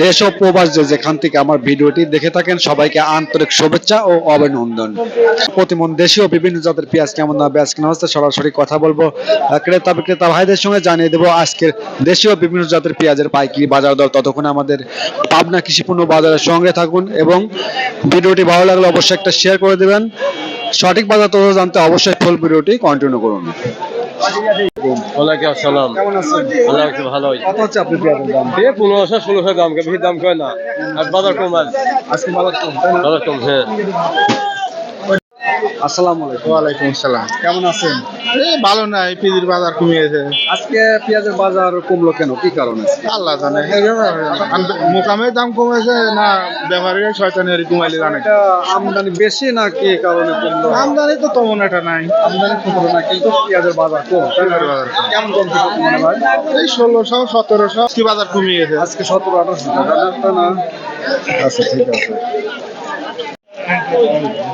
দেশ ও প্রবাস যেখান থেকে আমার ভিডিওটি দেখে থাকেন সবাইকে আন্তরিক শুভেচ্ছা ও অভিনন্দন। প্রতিমন দেশীয় বিভিন্ন জাতের পেঁয়াজ কেমন দামে বেচা কেনা হচ্ছে সরাসরি কথা বলবো ক্রেতা বিক্রেতা ভাইদের সঙ্গে, জানিয়ে দেবো আজকের দেশীয় বিভিন্ন জাতের পেঁয়াজের পাইকারি বাজার দর। ততক্ষণ আমাদের পাবনা কৃষিপণ্য বাজারের সঙ্গে থাকুন এবং ভিডিওটি ভালো লাগলে অবশ্যই একটা শেয়ার করে দেবেন। সঠিক বাজার তথ্য জানতে অবশ্যই ফুল ভিডিওটি কন্টিনিউ করুন। ওয়ালাইকুম আসসালাম। কেমন আছেন? ভালো আছি, ভালো আছি। কত হচ্ছে আপনি পেঁয়াজের দাম? 1500-1600 দাম, বেশি দাম কয় না। আর বাজার কম আছে, আজকে বাজার কম, তাই না? বাজার কম, হ্যাঁ। আসসালামু আলাইকুম। ওয়ালাইকুম আসসালাম। কেমন আছেন? ভালো নাই, পিজির বাজার কমিয়েছে। আজকে পেঁয়াজের বাজার কমলো কেন, কি কারণে? আল্লাহ জানে। মোকামের দাম কমেছে না ব্যাপারীরা শয়তানের কমাইলে জানে। এটা আমদানি বেশি না কি কারণে কমলো? আমদানি তো তেমন একটা নাই। আমদানি কমলো না, কিন্তু পেঁয়াজের বাজার কম, তাই না? পেঁয়াজের বাজার কম। কেমন কমছে মনে হয়? এই 1600-1700 কি বাজার কমিয়েছে। আজকে 1700-1800 টাকা না, তাই না? আচ্ছা, ঠিক আছে।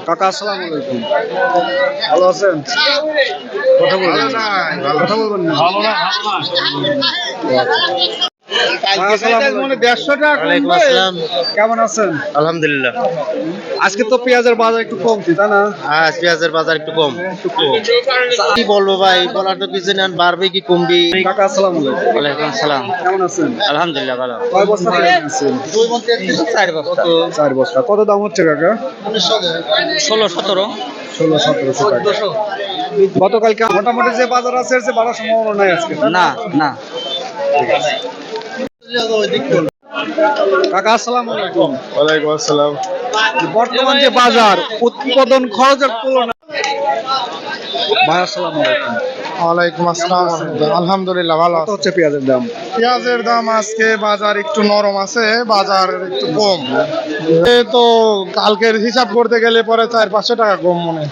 কাকা আসসালামু আলাইকুম, ভালো আছেন? কথা বলবেন না? কথা বলবেন না? মানে 150 টাকা ওয়ালাইকুম কমবে। আসসালাম। কেমন আছেন? আলহামদুলিল্লাহ। আজকে তো পেঁয়াজের বাজার একটু কমছে, তাই না? আজ পেঁয়াজের বাজার একটু কম। কি বলবো ভাই, বলার তো কিছু নেই, বাড়বে কি কমবে। কাকা আসসালামু আলাইকুম, ওয়ালাইকুম আসসালাম। কেমন আছেন? আলহামদুলিল্লাহ ভালো। কয় বস্তা পেঁয়াজ নিয়েছেন? 4 বস্তা। 4 বস্তা। কত দাম হচ্ছে কাকা? 16-17। 1600-1700 টাকা। গতকালকে মোটামুটি যে বাজার আছে এর চেয়ে বাড়ার সম্ভাবনা নাই আজকে, তাই না? না। কাকা আসসালামু আলাইকুম। ওয়ালাইকুম আসসালাম। বর্তমান যে বাজার উৎপাদন খরচের তুলনায়, ভাই আসসালামু আলাইকুম, ওয়ালাইকুম আসসালাম। আলহামদুলিল্লাহ ভালো কত আছে। হচ্ছে পেঁয়াজের দাম? পেঁয়াজের দাম আজকে বাজার একটু নরম আছে, বাজার একটু কম। এ তো কালকের হিসাব করতে গেলে পরে 400-500 টাকা কম মনে হয়।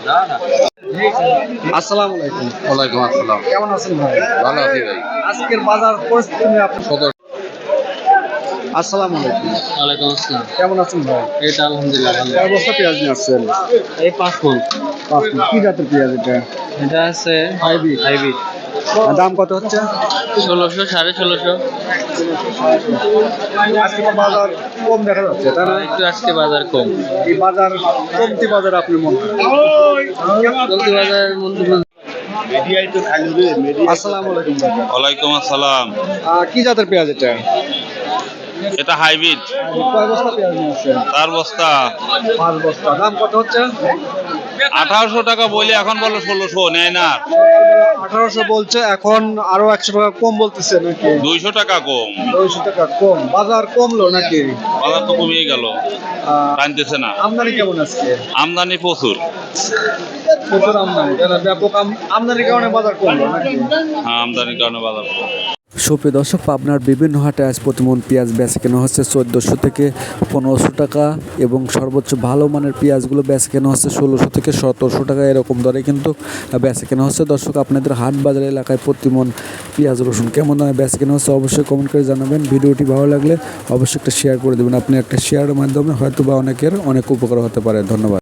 আসসালামু আলাইকুম, ওয়ালাইকুম আসসালাম। কেমন আছেন ভাই? ভালো আছি ভাই। আজকের বাজার পরিস্থিতি নিয়ে আপনি সদর আসসালামু আলাইকুম, ওয়ালাইকুম আসসালাম। কেমন আছেন ভাই? এটা আলহামদুলিল্লাহ ভালো। কয় বস্তা পেঁয়াজ নিয়ে আসছেন? এই 5 ফুল। কি জাতের পেঁয়াজ এটা? এটা আছে হাইব্রিড। হাইব্রিড। দাম কত হচ্ছে? 1600, 1650। আজকে তো বাজার কম দেখা যাচ্ছে, তাই না? একটু আজকে বাজার কম। এই বাজার কমতি বাজার আপনি মনে হয়? চলতি বাজার আসসালামু আলাইকুম কাকা। ওয়ালাইকুম আসসালাম। কি জাতের পেঁয়াজ এটা? এটা হাইব্রিড। কয় বস্তা পেঁয়াজ নিয়ে আসছেন? 4 বস্তা। 5 বস্তা। দাম কত হচ্ছে? 1800 টাকা বলে এখন বলো 1600 নেয় না। 1800 বলছে, এখন আরো 100 টাকা কম বলতেছে নাকি? 200 টাকা কম। 200 টাকা কম। বাজার কমলো নাকি? বাজার তো কমিয়ে গেল, টানতেছে না। আমদানি কেমন আজকে? আমদানি প্রচুর। প্রচুর আমদানি, তাই না? ব্যাপক আমদানির কারণে বাজার কমলো নাকি? হ্যাঁ, আমদানির কারণে বাজার কম। সুপ্রিয় দর্শক, পাবনার বিভিন্ন হাটে আজ প্রতিমন পেঁয়াজ বেচা কেনা হচ্ছে 1400 থেকে 1500 টাকা এবং সর্বোচ্চ ভালো মানের পেঁয়াজগুলো বেচা কেনা হচ্ছে 1600 থেকে 1700 টাকা, এরকম দরে কিন্তু বেচা কেনা হচ্ছে। দর্শক, আপনাদের হাট বাজার এলাকায় প্রতিমন পেঁয়াজ রসুন কেমন দামে বেচা কেনা হচ্ছে অবশ্যই কমেন্ট করে জানাবেন। ভিডিওটি ভালো লাগলে অবশ্যই একটা শেয়ার করে দেবেন। আপনি একটা শেয়ারের মাধ্যমে হয়তো বা অনেকের অনেক উপকার হতে পারে। ধন্যবাদ।